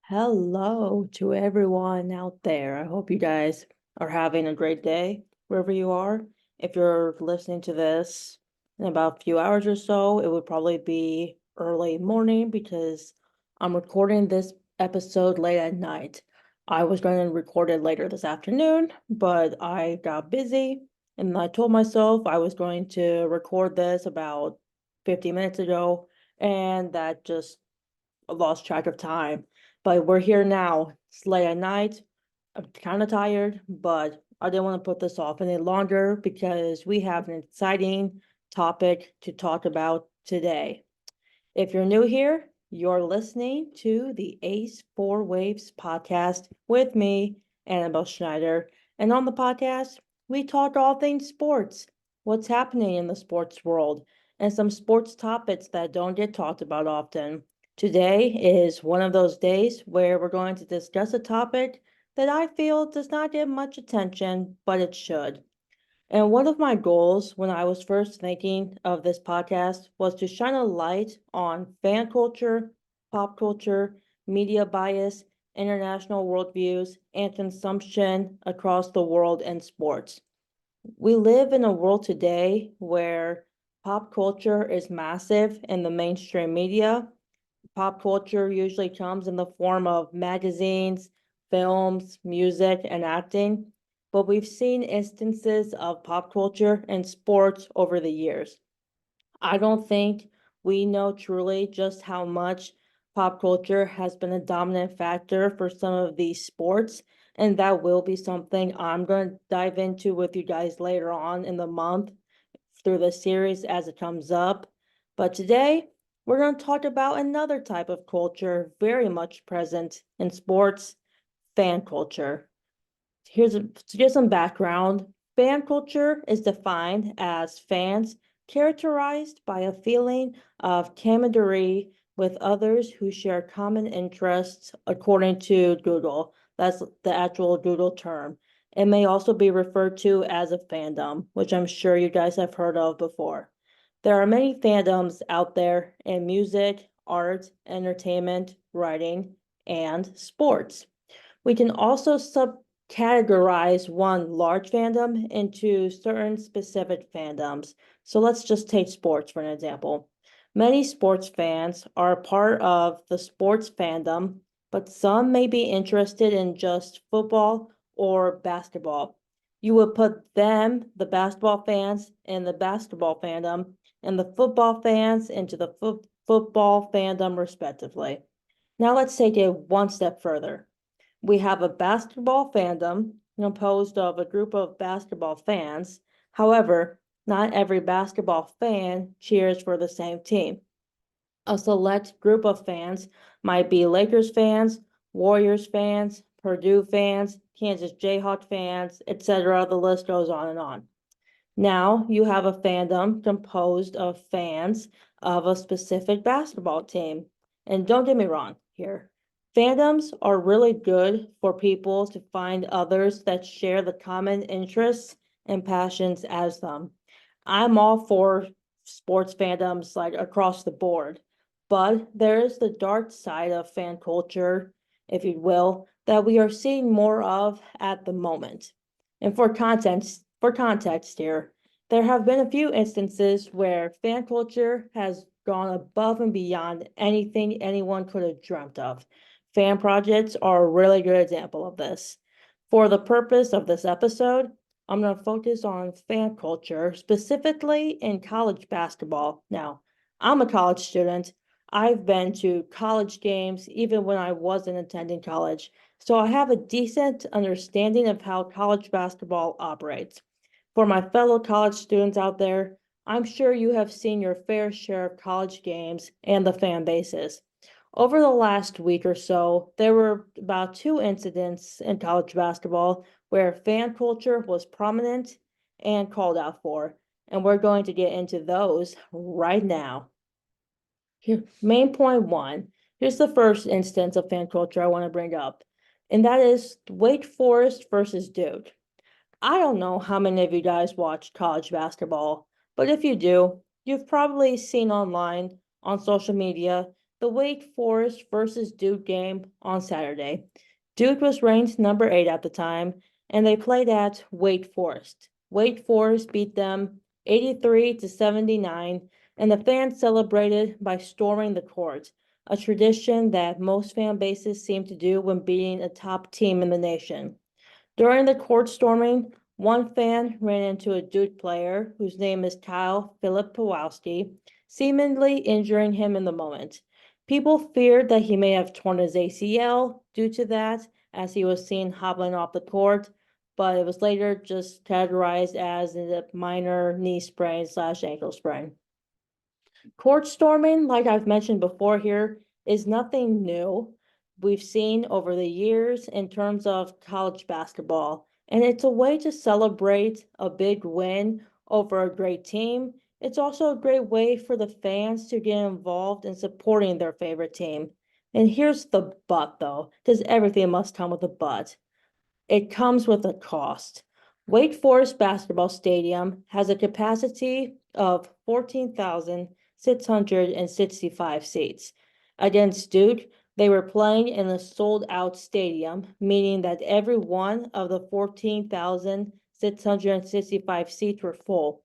Hello to everyone out there. I hope you guys are having a great day wherever you are. If you're listening to this in about a few hours or so, it would probably be early morning because I'm recording this episode late at night. I was going to record it later this afternoon, but I got busy and I told myself I was going to record this about 50 minutes ago, and that just lost track of time. But we're here now. It's late at night. I'm kind of tired, but I didn't want to put this off any longer because we have an exciting topic to talk about today. If you're new here, you're listening to the Ace Four Waves podcast with me, Annabelle Schneider. And on the podcast, we talk all things sports, what's happening in the sports world, and some sports topics that don't get talked about often. Today is one of those days where we're going to discuss a topic that I feel does not get much attention, but it should. And one of my goals when I was first thinking of this podcast was to shine a light on fan culture, pop culture, media bias, international worldviews, and consumption across the world in sports. We live in a world today where pop culture is massive in the mainstream media. Pop culture usually comes in the form of magazines, films, music, and acting, but we've seen instances of pop culture and sports over the years. I don't think we know truly just how much pop culture has been a dominant factor for some of these sports, and that will be something I'm going to dive into with you guys later on in the month through the series as it comes up. But today, we're going to talk about another type of culture very much present in sports: fan culture. Here's some background. Fan culture is defined as fans characterized by a feeling of camaraderie with others who share common interests, according to Google. That's the actual Google term. It may also be referred to as a fandom, which I'm sure you guys have heard of before. There are many fandoms out there in music, art, entertainment, writing, and sports. We can also subcategorize one large fandom into certain specific fandoms. So let's just take sports for an example. Many sports fans are a part of the sports fandom, but some may be interested in just football or basketball. You would put them, the basketball fans, in the basketball fandom, and the football fans into the football fandom, respectively. Now let's take it one step further. We have a basketball fandom composed of a group of basketball fans. However, not every basketball fan cheers for the same team. A select group of fans might be Lakers fans, Warriors fans, Purdue fans, Kansas Jayhawk fans, etc. The list goes on and on. Now you have a fandom composed of fans of a specific basketball team. And don't get me wrong here. Fandoms are really good for people to find others that share the common interests and passions as them. I'm all for sports fandoms like across the board, but there is the dark side of fan culture, if you will, that we are seeing more of at the moment. And for context here, there have been a few instances where fan culture has gone above and beyond anything anyone could have dreamt of. Fan projects are a really good example of this. For the purpose of this episode, I'm going to focus on fan culture, specifically in college basketball. Now, I'm a college student. I've been to college games even when I wasn't attending college, so I have a decent understanding of how college basketball operates. For my fellow college students out there, I'm sure you have seen your fair share of college games and the fan bases. Over the last week or so, there were about two incidents in college basketball where fan culture was prominent and called out for, and we're going to get into those right now. Here, main point one. Here's the first instance of fan culture I want to bring up, and that is Wake Forest versus Duke. I don't know how many of you guys watch college basketball, but if you do, you've probably seen online on social media the Wake Forest versus Duke game on Saturday. Duke was ranked number 8 at the time, and they played at Wake Forest. Wake Forest beat them 83-79, and the fans celebrated by storming the court, a tradition that most fan bases seem to do when beating a top team in the nation. During the court storming, one fan ran into a Duke player whose name is Kyle Philip Pawlowski, seemingly injuring him in the moment. People feared that he may have torn his ACL due to that, as he was seen hobbling off the court, but it was later just categorized as a minor knee sprain / ankle sprain. Court storming, like I've mentioned before here, is nothing new. We've seen over the years in terms of college basketball, and it's a way to celebrate a big win over a great team. It's also a great way for the fans to get involved in supporting their favorite team. And here's the but though, because everything must come with a but. It comes with a cost. Wake Forest Basketball Stadium has a capacity of 14,665 seats. Against Duke, they were playing in a sold-out stadium, meaning that every one of the 14,665 seats were full.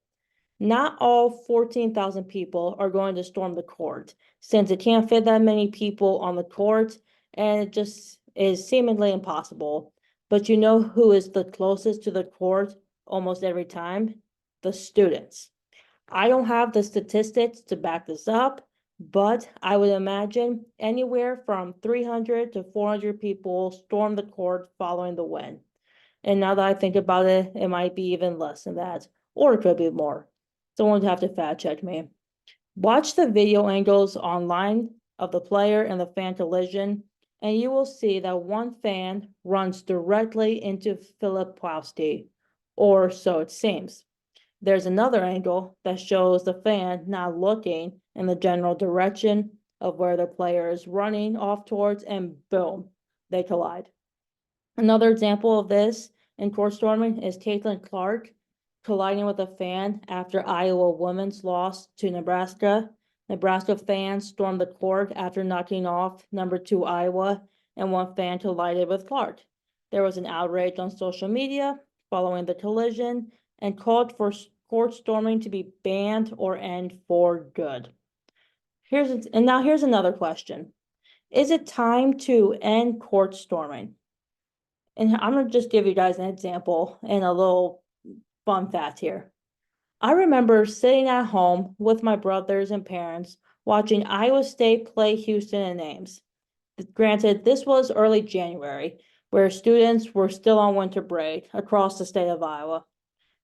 Not all 14,000 people are going to storm the court, since it can't fit that many people on the court, and it just is seemingly impossible. But you know who is the closest to the court almost every time? The students. I don't have the statistics to back this up, but I would imagine anywhere from 300 to 400 people storm the court following the win. And now that I think about it, it might be even less than that, or it could be more. Someone would have to fact check me. Watch the video angles online of the player and the fan collision, and you will see that one fan runs directly into Philip Pawlowski, or so it seems. There's another angle that shows the fan not looking in the general direction of where the player is running off towards, and boom, they collide. Another example of this in court storming is Caitlin Clark colliding with a fan after Iowa women's loss to Nebraska. Nebraska fans stormed the court after knocking off number 2 Iowa, and one fan collided with Clark. There was an outrage on social media following the collision and called for court storming to be banned or end for good. Here's another question. Is it time to end court storming? And I'm gonna just give you guys an example and a little fun fact here. I remember sitting at home with my brothers and parents watching Iowa State play Houston and Ames. Granted, this was early January, where students were still on winter break across the state of Iowa.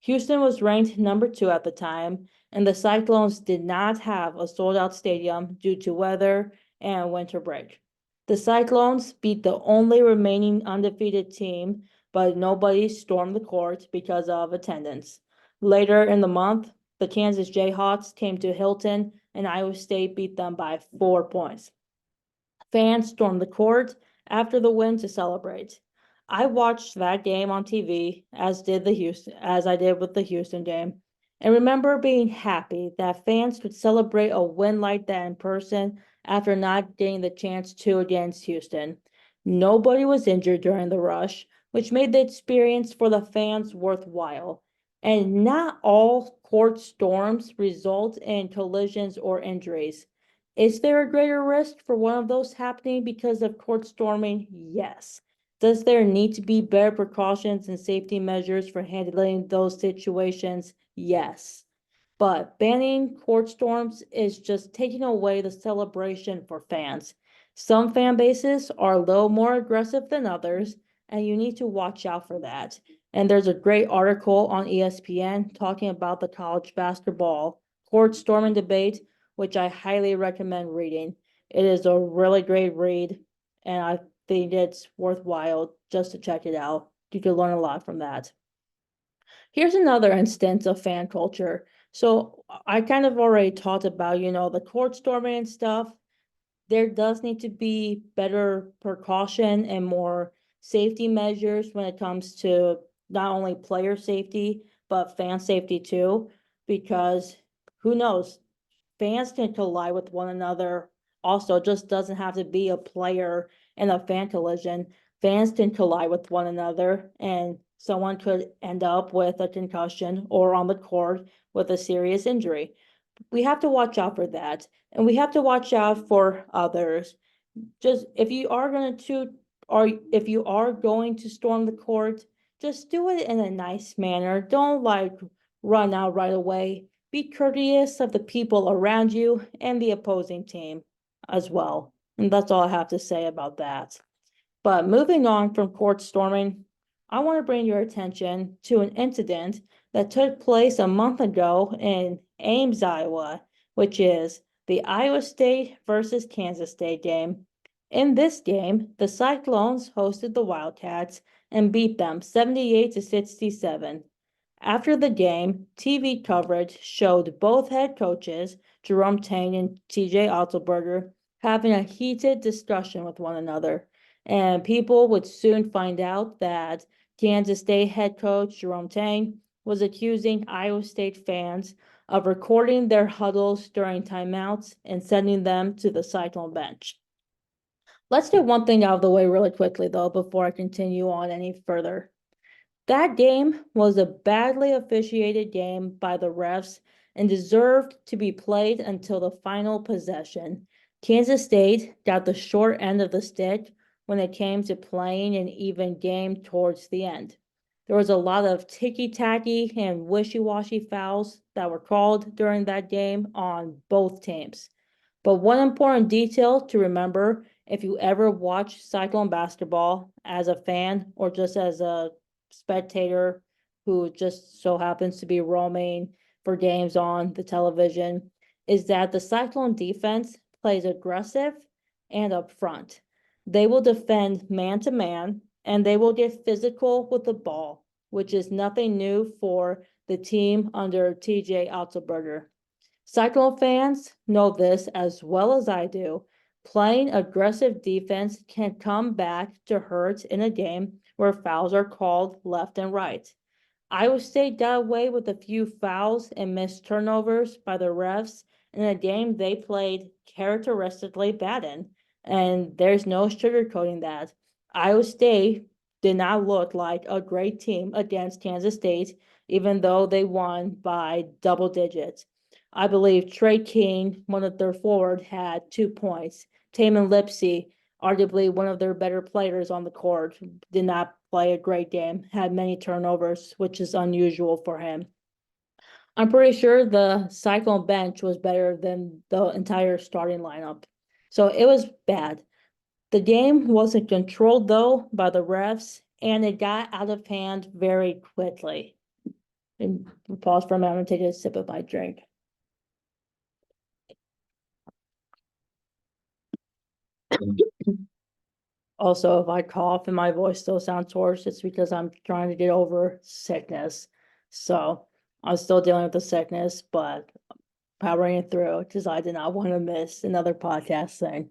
Houston was ranked number 2 at the time, and the Cyclones did not have a sold-out stadium due to weather and winter break. The Cyclones beat the only remaining undefeated team, but nobody stormed the court because of attendance. Later in the month, the Kansas Jayhawks came to Hilton, and Iowa State beat them by 4 points. Fans stormed the court after the win to celebrate. I watched that game on TV, as I did with the Houston game, and remember being happy that fans could celebrate a win like that in person after not getting the chance to against Houston. Nobody was injured during the rush, which made the experience for the fans worthwhile. And not all court storms result in collisions or injuries. Is there a greater risk for one of those happening because of court storming? Yes. Does there need to be better precautions and safety measures for handling those situations? Yes. But banning court storms is just taking away the celebration for fans. Some fan bases are a little more aggressive than others, and you need to watch out for that. And there's a great article on ESPN talking about the college basketball court storming debate, which I highly recommend reading. It is a really great read, and I think it's worthwhile just to check it out. You can learn a lot from that. Here's another instance of fan culture. So I kind of already talked about, the court storming and stuff. There does need to be better precaution and more safety measures when it comes to not only player safety, but fan safety too, because who knows, fans can collide with one another Also, it just doesn't have to be a player in a fan collision. Fans can collide with one another, and someone could end up with a concussion or on the court with a serious injury. We have to watch out for that, and we have to watch out for others. Just if you are going to, or if you are going to storm the court, just do it in a nice manner. Don't like run out right away. Be courteous of the people around you and the opposing team as well. And that's all I have to say about that. But moving on from court storming, I want to bring your attention to an incident that took place a month ago in Ames, Iowa, which is the Iowa State versus Kansas State game. In this game, the Cyclones hosted the Wildcats and beat them 78-67. After the game, TV coverage showed both head coaches, Jerome Tang and TJ Otzelberger, having a heated discussion with one another. And people would soon find out that Kansas State head coach Jerome Tang was accusing Iowa State fans of recording their huddles during timeouts and sending them to the Cyclone bench. Let's get one thing out of the way really quickly, though, before I continue on any further. That game was a badly officiated game by the refs and deserved to be played until the final possession. Kansas State got the short end of the stick when it came to playing an even game towards the end. There was a lot of ticky-tacky and wishy-washy fouls that were called during that game on both teams. But one important detail to remember if you ever watch Cyclone basketball as a fan or just as a spectator who just so happens to be roaming for games on the television is that the Cyclone defense plays aggressive and upfront. They will defend man to man and they will get physical with the ball, which is nothing new for the team under TJ Otzelberger. Cyclone fans know this as well as I do. Playing aggressive defense can come back to hurt in a game where fouls are called left and right. Iowa State got away with a few fouls and missed turnovers by the refs in a game they played characteristically bad in, and there's no sugarcoating that. Iowa State did not look like a great team against Kansas State, even though they won by double digits. I believe Trey King, one of their forward, had 2 points. Taman Lipsey, arguably one of their better players on the court, did not play a great game, had many turnovers, which is unusual for him. I'm pretty sure the Cyclone bench was better than the entire starting lineup. So it was bad. The game wasn't controlled though by the refs, and it got out of hand very quickly. And pause for a moment and take a sip of my drink. Also, if I cough and my voice still sounds hoarse, it's because I'm trying to get over sickness. So I'm still dealing with the sickness, but powering it through because I did not want to miss another podcast thing.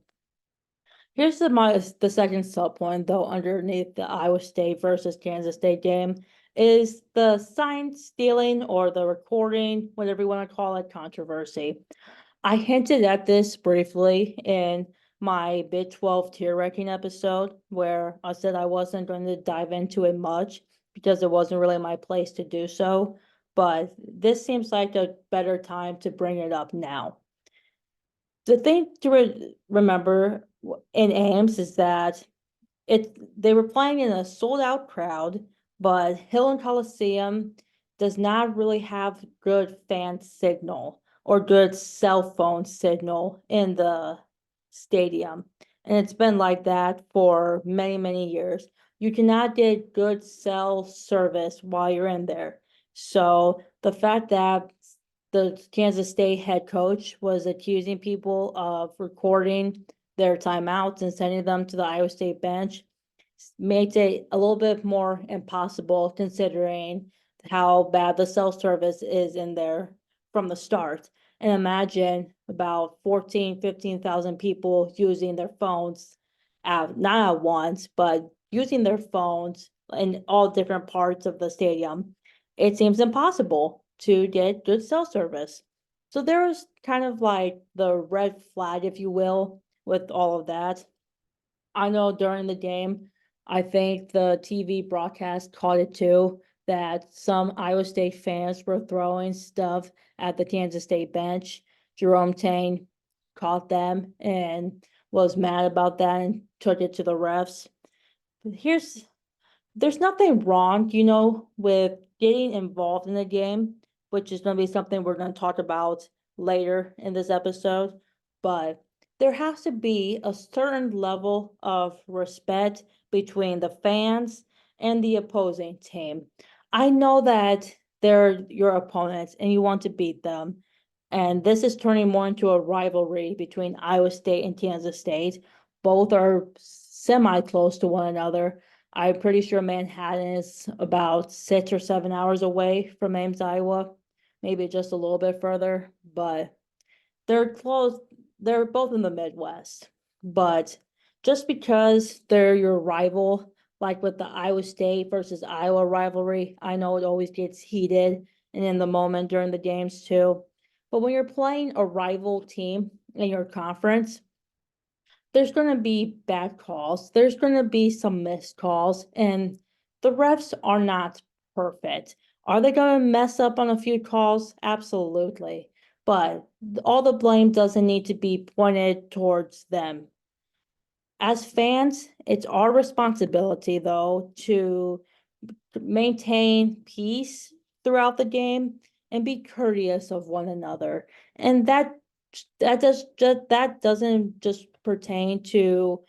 Here's the second sub point, though, underneath the Iowa State versus Kansas State game is the sign stealing or the recording, whatever you want to call it, controversy. I hinted at this briefly in my Big 12 tier ranking episode where I said I wasn't going to dive into it much because it wasn't really my place to do so. But this seems like a better time to bring it up now. The thing to remember in Ames is that they were playing in a sold out crowd, but Hill Coliseum does not really have good fan signal or good cell phone signal in the stadium. And it's been like that for many, many years. You cannot get good cell service while you're in there. So the fact that the Kansas State head coach was accusing people of recording their timeouts and sending them to the Iowa State bench makes it a little bit more impossible considering how bad the cell service is in there from the start. And imagine about 15,000 people using their phones not at once, but using their phones in all different parts of the stadium. It seems impossible to get good cell service. So there was kind of like the red flag, if you will, with all of that. I know during the game, I think the TV broadcast caught it too, that some Iowa State fans were throwing stuff at the Kansas State bench. Jerome Tang caught them and was mad about that and took it to the refs. But there's nothing wrong, with getting involved in the game, which is going to be something we're going to talk about later in this episode. But there has to be a certain level of respect between the fans and the opposing team. I know that they're your opponents and you want to beat them. And this is turning more into a rivalry between Iowa State and Kansas State. Both are semi close to one another. I'm pretty sure Manhattan is about 6 or 7 hours away from Ames, Iowa, maybe just a little bit further, but they're close. They're both in the Midwest. But just because they're your rival, like with the Iowa State versus Iowa rivalry, I know it always gets heated and in the moment during the games too. But when you're playing a rival team in your conference, there's going to be bad calls. There's going to be some missed calls, and the refs are not perfect. Are they going to mess up on a few calls? Absolutely. But all the blame doesn't need to be pointed towards them. As fans, it's our responsibility, though, to maintain peace throughout the game and be courteous of one another. And that doesn't just pertain to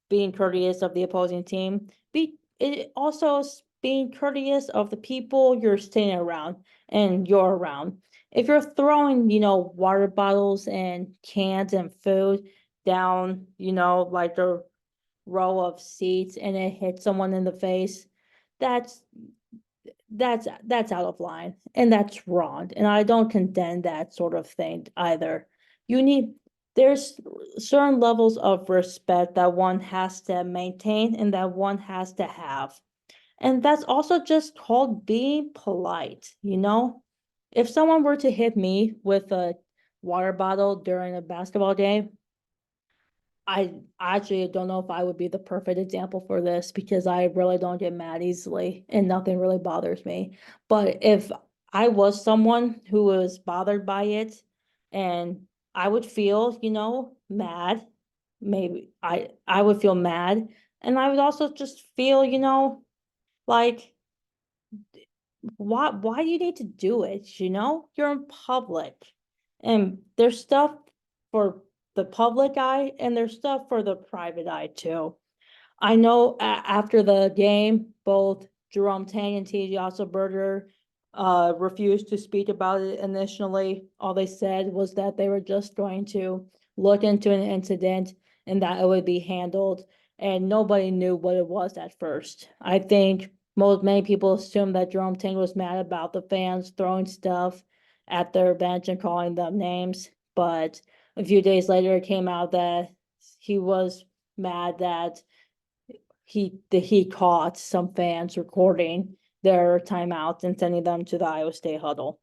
being courteous of the opposing team. It also being courteous of the people you're sitting around and you're around. If you're throwing, water bottles and cans and food down, like a row of seats and it hits someone in the face, that's that's out of line and that's wrong. And I don't condemn that sort of thing either. You need there's certain levels of respect that one has to maintain and that one has to have. And that's also just called being polite. If someone were to hit me with a water bottle during a basketball game, I actually don't know if I would be the perfect example for this because I really don't get mad easily and nothing really bothers me. But if I was someone who was bothered by it and I would feel, mad, maybe I would feel mad and I would also just feel, like why do you need to do it, You're in public. And there's stuff for the public eye and there's stuff for the private eye too. I know after the game, both Jerome Tang and TJ Otzelberger refused to speak about it initially. All they said was that they were just going to look into an incident and that it would be handled. And nobody knew what it was at first. I think many people assumed that Jerome Tang was mad about the fans throwing stuff at their bench and calling them names. But a few days later, it came out that he was mad that he caught some fans recording their timeouts and sending them to the Iowa State huddle.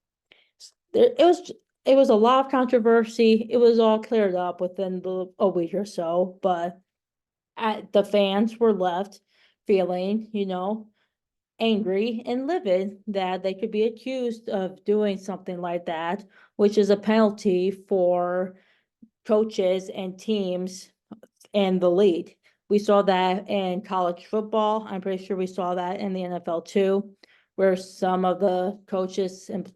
It was a lot of controversy. It was all cleared up within a week or so, but the fans were left feeling, angry and livid that they could be accused of doing something like that, which is a penalty for coaches and teams in the league. We saw that in college football. I'm pretty sure we saw that in the NFL too, where some of the coaches and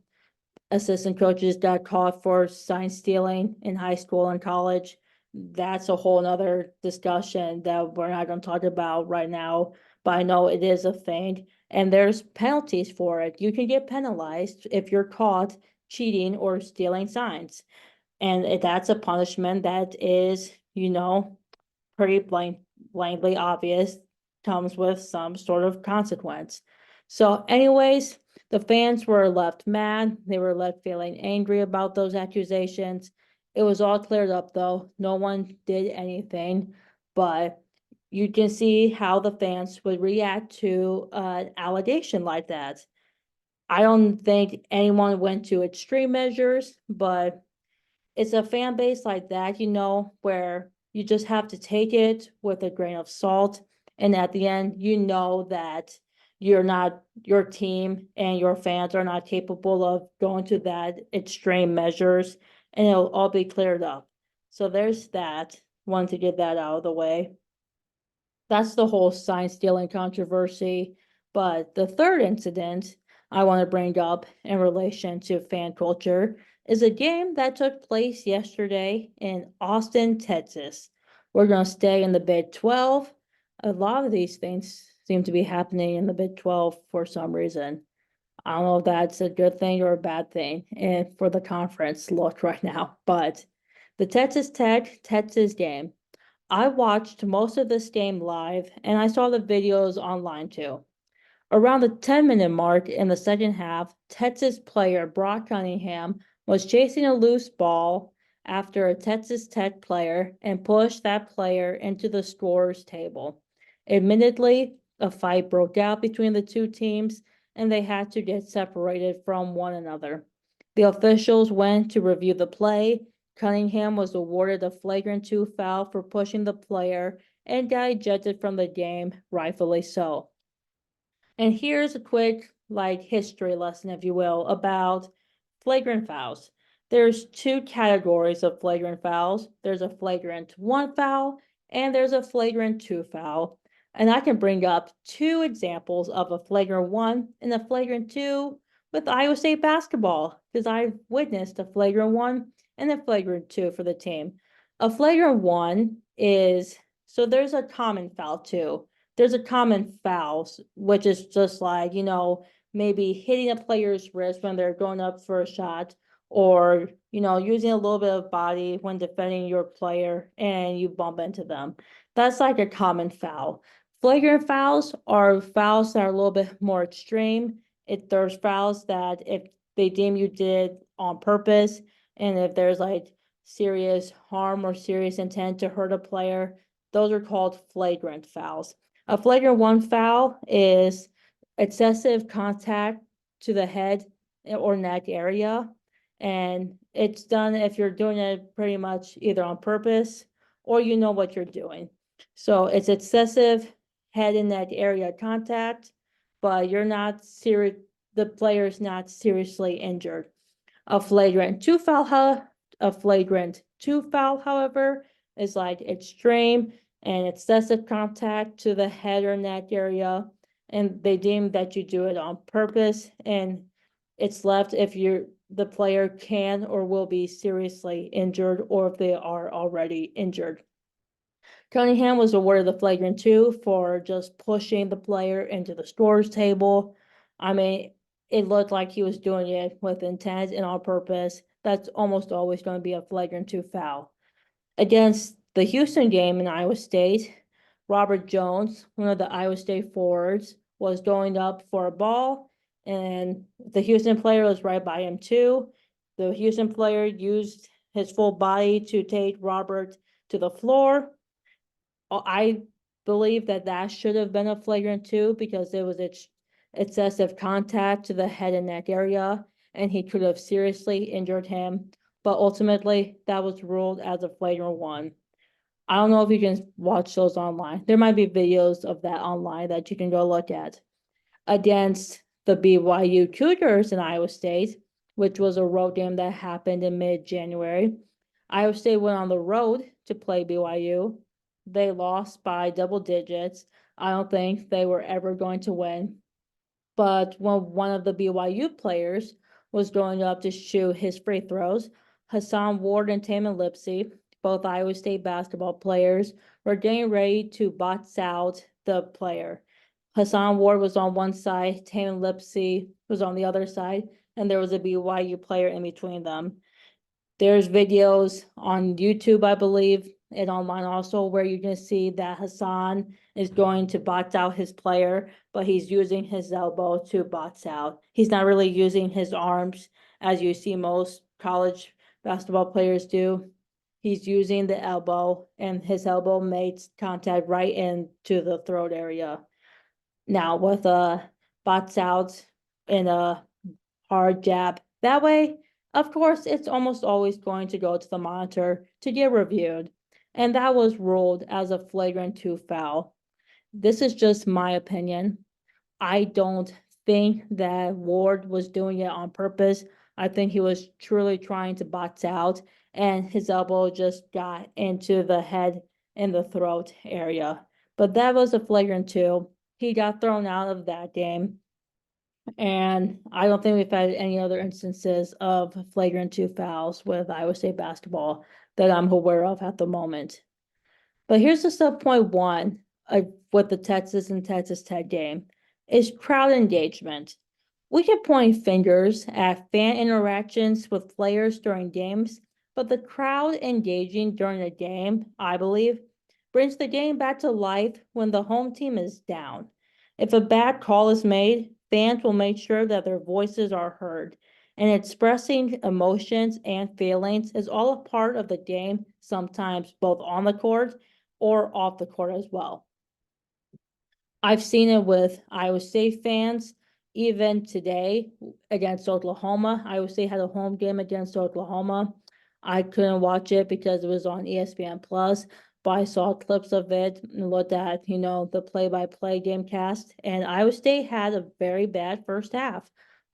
assistant coaches got caught for sign stealing in high school and college. That's a whole nother discussion that we're not going to talk about right now, but I know it is a thing and there's penalties for it. You can get penalized if you're caught cheating or stealing signs. And that's a punishment that is, pretty blankly obvious, comes with some sort of consequence. So anyways, the fans were left mad. They were left feeling angry about those accusations. It was all cleared up though. No one did anything, but you can see how the fans would react to an allegation like that. I don't think anyone went to extreme measures, but it's a fan base like that, where you just have to take it with a grain of salt. And at the end, that your team and your fans are not capable of going to that extreme measures, and it'll all be cleared up. So there's that. Want to get that out of the way. That's the whole sign stealing controversy. But the third incident I want to bring up in relation to fan culture is a game that took place yesterday in Austin, Texas. We're going to stay in the Big 12. A lot of these things seem to be happening in the Big 12 for some reason. I don't know if that's a good thing or a bad thing and for the conference look right now, but the Texas Tech Texas game, I watched most of this game live and I saw the videos online too. Around the 10-minute mark in the second half, Texas player Brock Cunningham was chasing a loose ball after a Texas Tech player and pushed that player into the scorer's table. Admittedly, a fight broke out between the two teams and they had to get separated from one another. The officials went to review the play. Cunningham was awarded a flagrant 2 foul for pushing the player and got ejected from the game, rightfully so. And here's a quick history lesson, if you will, about flagrant fouls. There's two categories of flagrant fouls. There's a flagrant 1 foul and there's a flagrant 2 foul. And I can bring up two examples of a flagrant 1 and a flagrant 2 with Iowa State basketball, because I've witnessed a flagrant 1 and a flagrant 2 for the team. A flagrant 1 is, so there's a common foul too. There's a common foul, which is just maybe hitting a player's wrist when they're going up for a shot, or, using a little bit of body when defending your player and you bump into them. That's like a common foul. Flagrant fouls are fouls that are a little bit more extreme. There's fouls that if they deem you did on purpose, and if there's serious harm or serious intent to hurt a player, those are called flagrant fouls. A flagrant 1 foul is excessive contact to the head or neck area. And it's done if you're doing it pretty much either on purpose or you know what you're doing. So it's excessive head and neck area contact, but the player's not seriously injured. A flagrant 2 foul, however, is extreme and excessive contact to the head or neck area, and they deem that you do it on purpose, and it's left if the player can or will be seriously injured, or if they are already injured. Cunningham was awarded the flagrant 2 for just pushing the player into the scorer's table. I mean, it looked like he was doing it with intent and on purpose. That's almost always going to be a flagrant 2 foul. Against the Houston game in Iowa State, Robert Jones, one of the Iowa State forwards, was going up for a ball, and the Houston player was right by him too. The Houston player used his full body to take Robert to the floor. I believe that should have been a flagrant 2 because it was excessive contact to the head and neck area, and he could have seriously injured him. But ultimately, that was ruled as a flagrant 1. I don't know if you can watch those online. There might be videos of that online that you can go look at. Against the BYU Cougars in Iowa State, which was a road game that happened in mid-January, Iowa State went on the road to play BYU. They lost by double digits. I don't think they were ever going to win. But when one of the BYU players was going up to shoot his free throws, Hassan Ward and Tamin Lipsey, both Iowa State basketball players, were getting ready to box out the player. Hassan Ward was on one side, Tamin Lipsey was on the other side, and there was a BYU player in between them. There's videos on YouTube, I believe, and online also, where you can see that Hassan is going to box out his player, but he's using his elbow to box out. He's not really using his arms as you see most college basketball players do. He's using the elbow, and his elbow makes contact right into the throat area. Now, with a box out and a hard jab that way, Of course, it's almost always going to go to the monitor to get reviewed, and that was ruled as a flagrant 2 foul. This is just my opinion. I don't think that Ward was doing it on purpose. I think he was truly trying to box out, and his elbow just got into the head and the throat area. But that was a flagrant 2. He got thrown out of that game. And I don't think we've had any other instances of flagrant 2 fouls with Iowa State basketball that I'm aware of at the moment. But here's the sub point one with the Texas and Texas Tech game is crowd engagement. We can point fingers at fan interactions with players during games, but the crowd engaging during the game, I believe, brings the game back to life when the home team is down. If a bad call is made, fans will make sure that their voices are heard. And expressing emotions and feelings is all a part of the game, sometimes both on the court or off the court as well. I've seen it with Iowa State fans, even today against Oklahoma. Iowa State had a home game against Oklahoma. I couldn't watch it because it was on ESPN Plus, but I saw clips of it and looked at, the play-by-play game cast. And Iowa State had a very bad first half.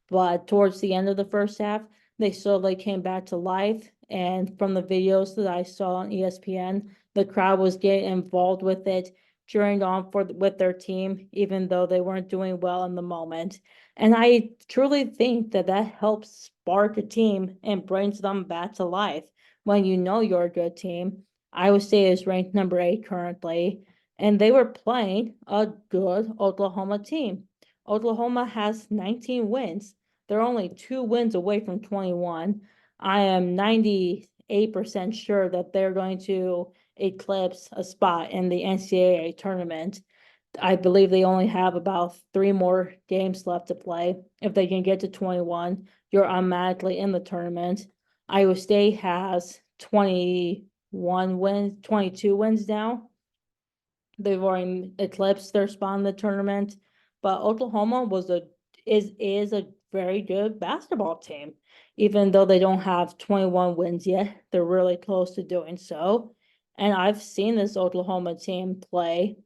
But towards the end of the first half, they slowly came back to life. And from the videos that I saw on ESPN, the crowd was getting involved with it, cheering on with their team, even though they weren't doing well in the moment. And I truly think that that helps spark a team and brings them back to life. When you know you're a good team, Iowa State is ranked number 8 currently, and they were playing a good Oklahoma team. Oklahoma has 19 wins. They're only 2 wins away from 21. I am 98% sure that they're going to eclipse a spot in the NCAA tournament. I believe they only have about 3 more games left to play. If they can get to 21, you're automatically in the tournament. Iowa State has 21 wins, 22 wins now. They've already eclipsed their spot in the tournament, but Oklahoma is a very good basketball team. Even though they don't have 21 wins yet, they're really close to doing so. And I've seen this Oklahoma team play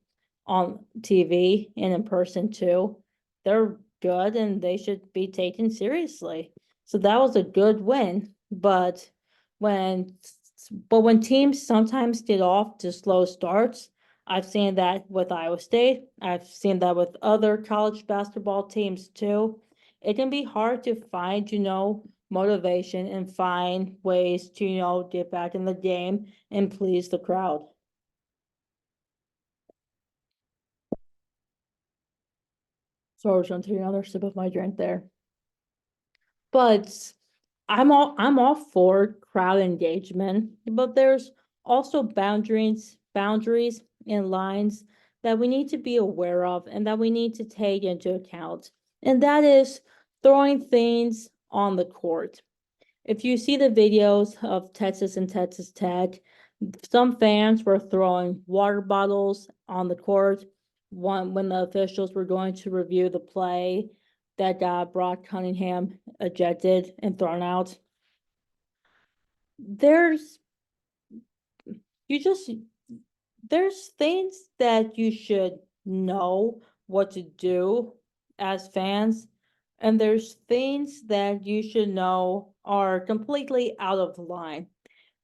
on TV and in person too. They're good and they should be taken seriously. So that was a good win, when when teams sometimes get off to slow starts, I've seen that with Iowa State. I've seen that with other college basketball teams too. It can be hard to find, motivation and find ways to, get back in the game and please the crowd. So I was gonna take another sip of my drink there. But I'm all for crowd engagement, but there's also boundaries and lines that we need to be aware of and that we need to take into account. And that is throwing things on the court. If you see the videos of Texas and Texas Tech, some fans were throwing water bottles on the court when the officials were going to review the play that got Brock Cunningham ejected and thrown out. There's you just there's things that you should know what to do as fans, and there's things that you should know are completely out of line.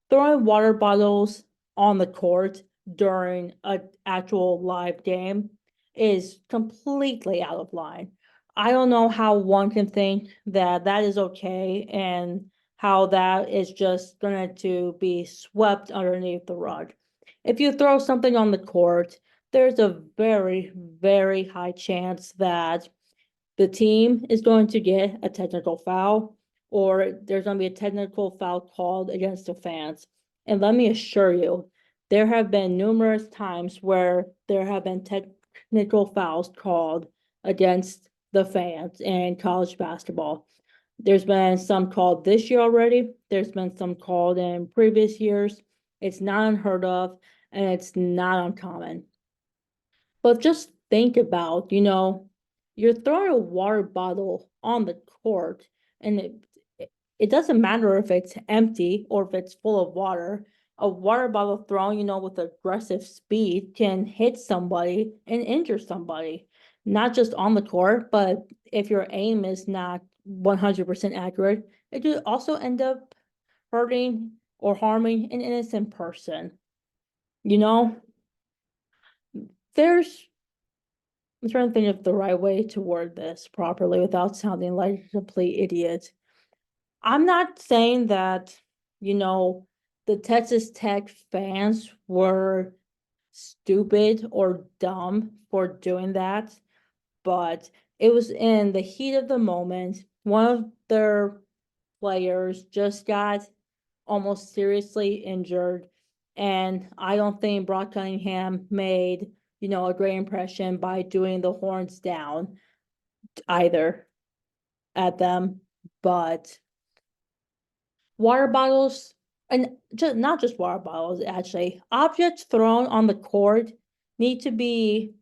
Throwing water bottles on the court during an actual live game is completely out of line. I don't know how one can think that that is okay and how that is just going to be swept underneath the rug. If you throw something on the court, there's a very, very high chance that the team is going to get a technical foul or there's going to be a technical foul called against the fans. And let me assure you, there have been numerous times where there have been technical fouls called against the fans in college basketball. There's been some called this year already. There's been some called in previous years. It's not unheard of and it's not uncommon. But just think about, you're throwing a water bottle on the court and it doesn't matter if it's empty or if it's full of water. A water bottle thrown, with aggressive speed can hit somebody and injure somebody, not just on the court, but if your aim is not 100% accurate, it could also end up hurting or harming an innocent person. You know, there's, I'm trying to think of the right way to word this properly without sounding like a complete idiot. I'm not saying that, the Texas Tech fans were stupid or dumb for doing that, but it was in the heat of the moment. One of their players just got almost seriously injured, and I don't think Brock Cunningham made, a great impression by doing the horns down either at them, but water bottles, and just not just water bottles, actually, objects thrown on the court need to be,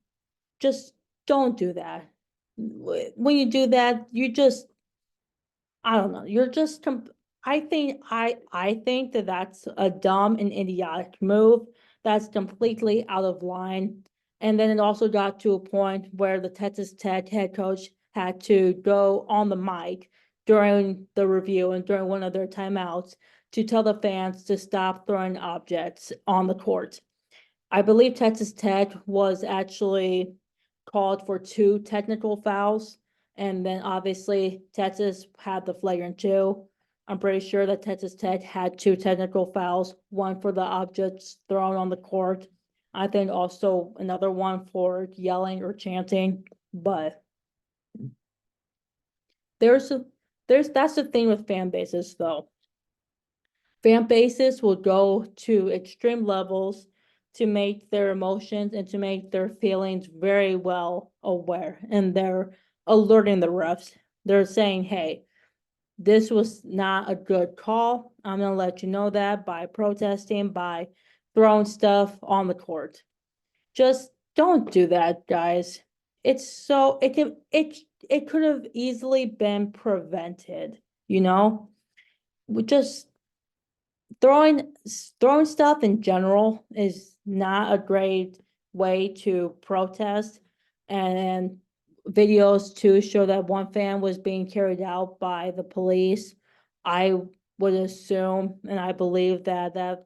just don't do that. When you do that, you just, I don't know, you're just I think that that's a dumb and idiotic move. That's completely out of line. And then it also got to a point where the Texas Tech head coach had to go on the mic during the review and during one of their timeouts to tell the fans to stop throwing objects on the court. I believe Texas Tech was actually called for 2 technical fouls, and then obviously Texas had the flagrant 2. I'm pretty sure that Texas Tech had 2 technical fouls, one for the objects thrown on the court. I think also another one for yelling or chanting, but there's a, that's the thing with fan bases though. Fan bases will go to extreme levels to make their emotions and to make their feelings very well aware, and they're alerting the refs. They're saying, hey, this was not a good call. I'm gonna let you know that by protesting, by throwing stuff on the court. Just don't do that, guys. It could have easily been prevented, you know? We just throwing stuff in general is not a great way to protest, and videos too show that one fan was being carried out by the police. I would assume and I believe that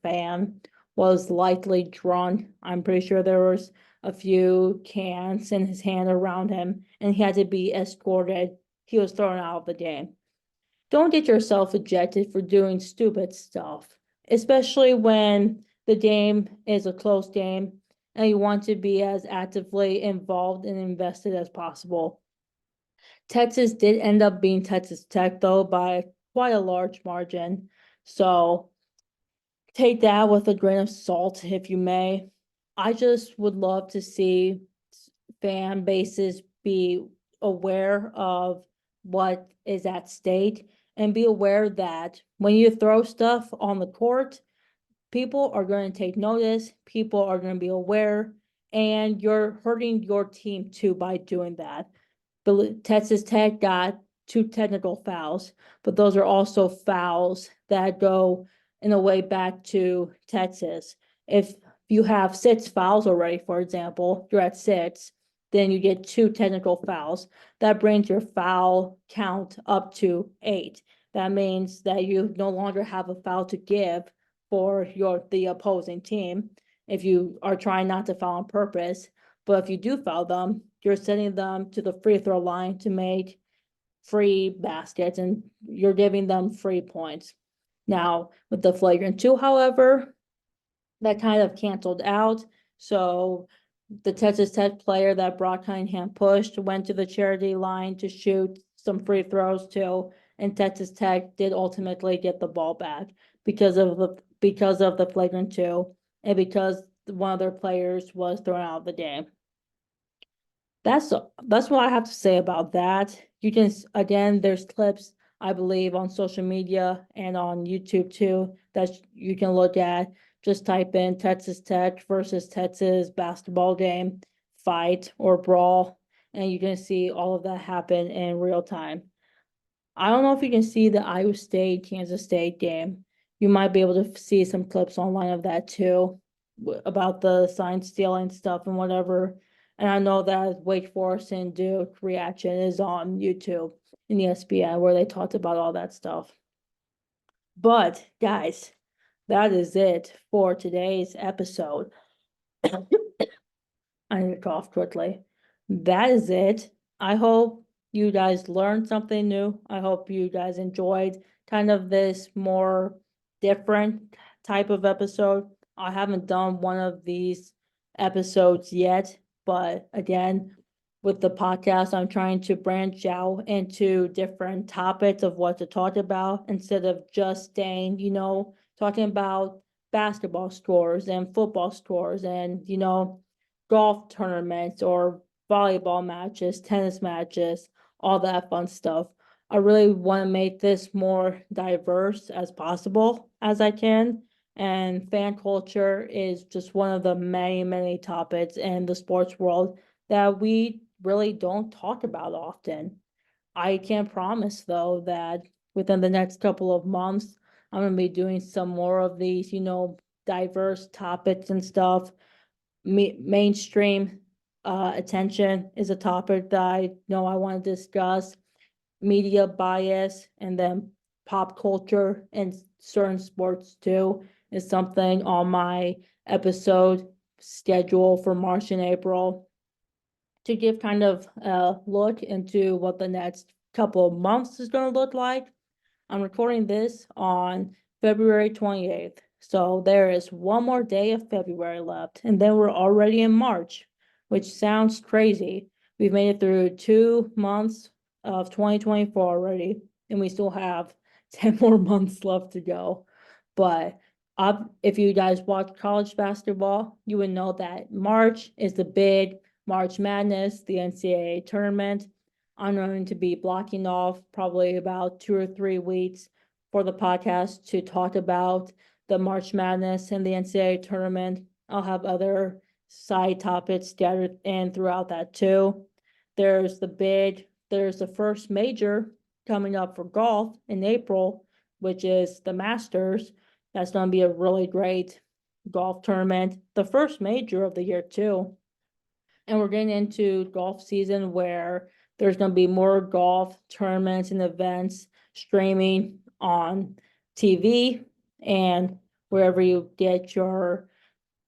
fan was likely drunk. I'm pretty sure there was a few cans in his hand around him and he had to be escorted. He was thrown out of the game. Don't get yourself ejected for doing stupid stuff, especially when the game is a close game and you want to be as actively involved and invested as possible. Texas did end up being Texas Tech, though, by quite a large margin. So take that with a grain of salt, if you may. I just would love to see fan bases be aware of what is at stake and be aware that when you throw stuff on the court, people are going to take notice, people are going to be aware, and you're hurting your team too by doing that. Texas Tech got 2 technical fouls, but those are also fouls that go in a way back to Texas. If you have 6 fouls already, for example, you're at 6, then you get 2 technical fouls. That brings your foul count up to 8. That means that you no longer have a foul to give for the opposing team if you are trying not to foul on purpose. But if you do foul them, you're sending them to the free throw line to make free baskets and you're giving them free points. Now, with the flagrant 2, however, that kind of canceled out. So the Texas Tech player that Brock Cunningham pushed went to the charity line to shoot some free throws too, and Texas Tech did ultimately get the ball back because of the flagrant 2 and because one of their players was thrown out of the game. That's what I have to say about that. You can, again, there's clips, I believe, on social media and on YouTube too that you can look at. Just type in Texas Tech versus Texas basketball game, fight or brawl, and you can see all of that happen in real time. I don't know if you can see the Iowa State, Kansas State game. You might be able to see some clips online of that too, about the sign stealing stuff and whatever. And I know that Wake Forest and Duke reaction is on YouTube and ESPN where they talked about all that stuff. But guys, that is it for today's episode. I need to cough quickly. That is it. I hope you guys learned something new. I hope you guys enjoyed kind of this more different type of episode. I haven't done one of these episodes yet, but again, with the podcast, I'm trying to branch out into different topics of what to talk about instead of just staying, talking about basketball scores and football scores and, golf tournaments or volleyball matches, tennis matches, all that fun stuff. I really want to make this more diverse as possible as I can. And fan culture is just one of the many, many topics in the sports world that we really don't talk about often. I can promise though that within the next couple of months, I'm going to be doing some more of these, diverse topics and stuff. Mainstream attention is a topic that I know I want to discuss. Media bias and then pop culture and certain sports too is something on my episode schedule for March and April to give kind of a look into what the next couple of months is going to look like. I'm recording this on February 28th. So there is one more day of February left, and then we're already in March, which sounds crazy. We've made it through 2 months of 2024 already, and we still have 10 more months left to go. But if you guys watch college basketball, you would know that March is the big March Madness, the NCAA tournament. I'm going to be blocking off probably about 2 or 3 weeks for the podcast to talk about the March Madness and the NCAA tournament. I'll have other side topics scattered in throughout that too. There's the first major coming up for golf in April, which is the Masters. That's going to be a really great golf tournament. The first major of the year too. And we're getting into golf season where there's going to be more golf tournaments and events streaming on TV and wherever you get your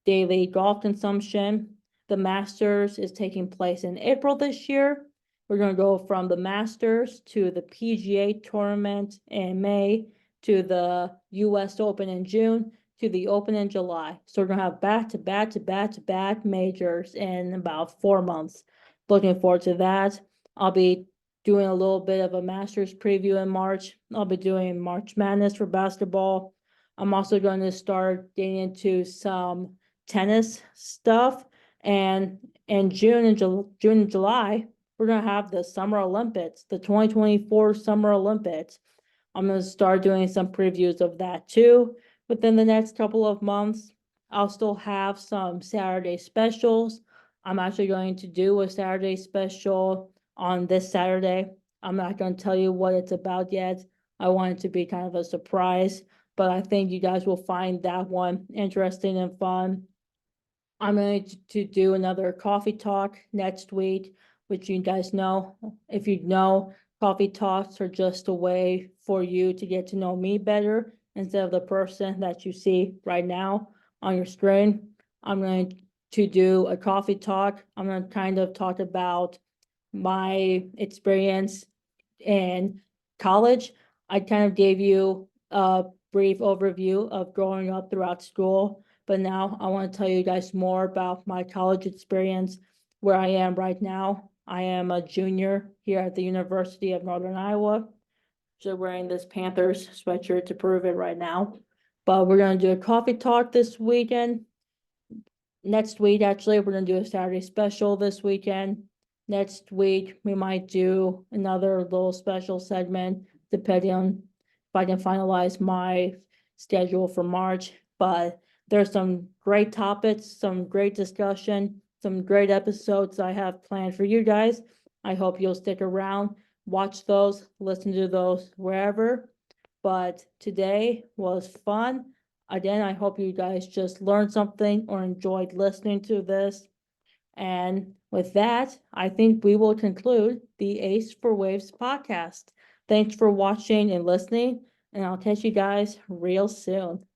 daily golf consumption. The Masters is taking place in April this year. We're going to go from the Masters to the PGA tournament in May to the US Open in June to the Open in July. So we're going to have back-to-back majors in about 4 months. Looking forward to that. I'll be doing a little bit of a Masters preview in March. I'll be doing March Madness for basketball. I'm also going to start getting into some tennis stuff. And in June and July, we're going to have the Summer Olympics, the 2024 Summer Olympics. I'm going to start doing some previews of that too within the next couple of months. I'll still have some Saturday specials. I'm actually going to do a Saturday special on this Saturday. I'm not going to tell you what it's about yet. I want it to be kind of a surprise, but I think you guys will find that one interesting and fun. I'm going to do another coffee talk next week, which you guys know. If you know, coffee talks are just a way for you to get to know me better instead of the person that you see right now on your screen. I'm going to do a coffee talk. I'm going to kind of talk about my experience in college. I kind of gave you a brief overview of growing up throughout school, but now I want to tell you guys more about my college experience, where I am right now. I am a junior here at the University of Northern Iowa. So wearing this Panthers sweatshirt to prove it right now. But we're going to do a coffee talk this weekend. Next week, actually, we're going to do a Saturday special this weekend. Next week, we might do another little special segment, depending on if I can finalize my schedule for March. But there's some great topics, some great discussion, some great episodes I have planned for you guys. I hope you'll stick around. watch those, listen to those wherever. But today was fun. Again, I hope you guys just learned something or enjoyed listening to this. And with that, I think we will conclude the Ace for Waves podcast. Thanks for watching and listening, and I'll catch you guys real soon.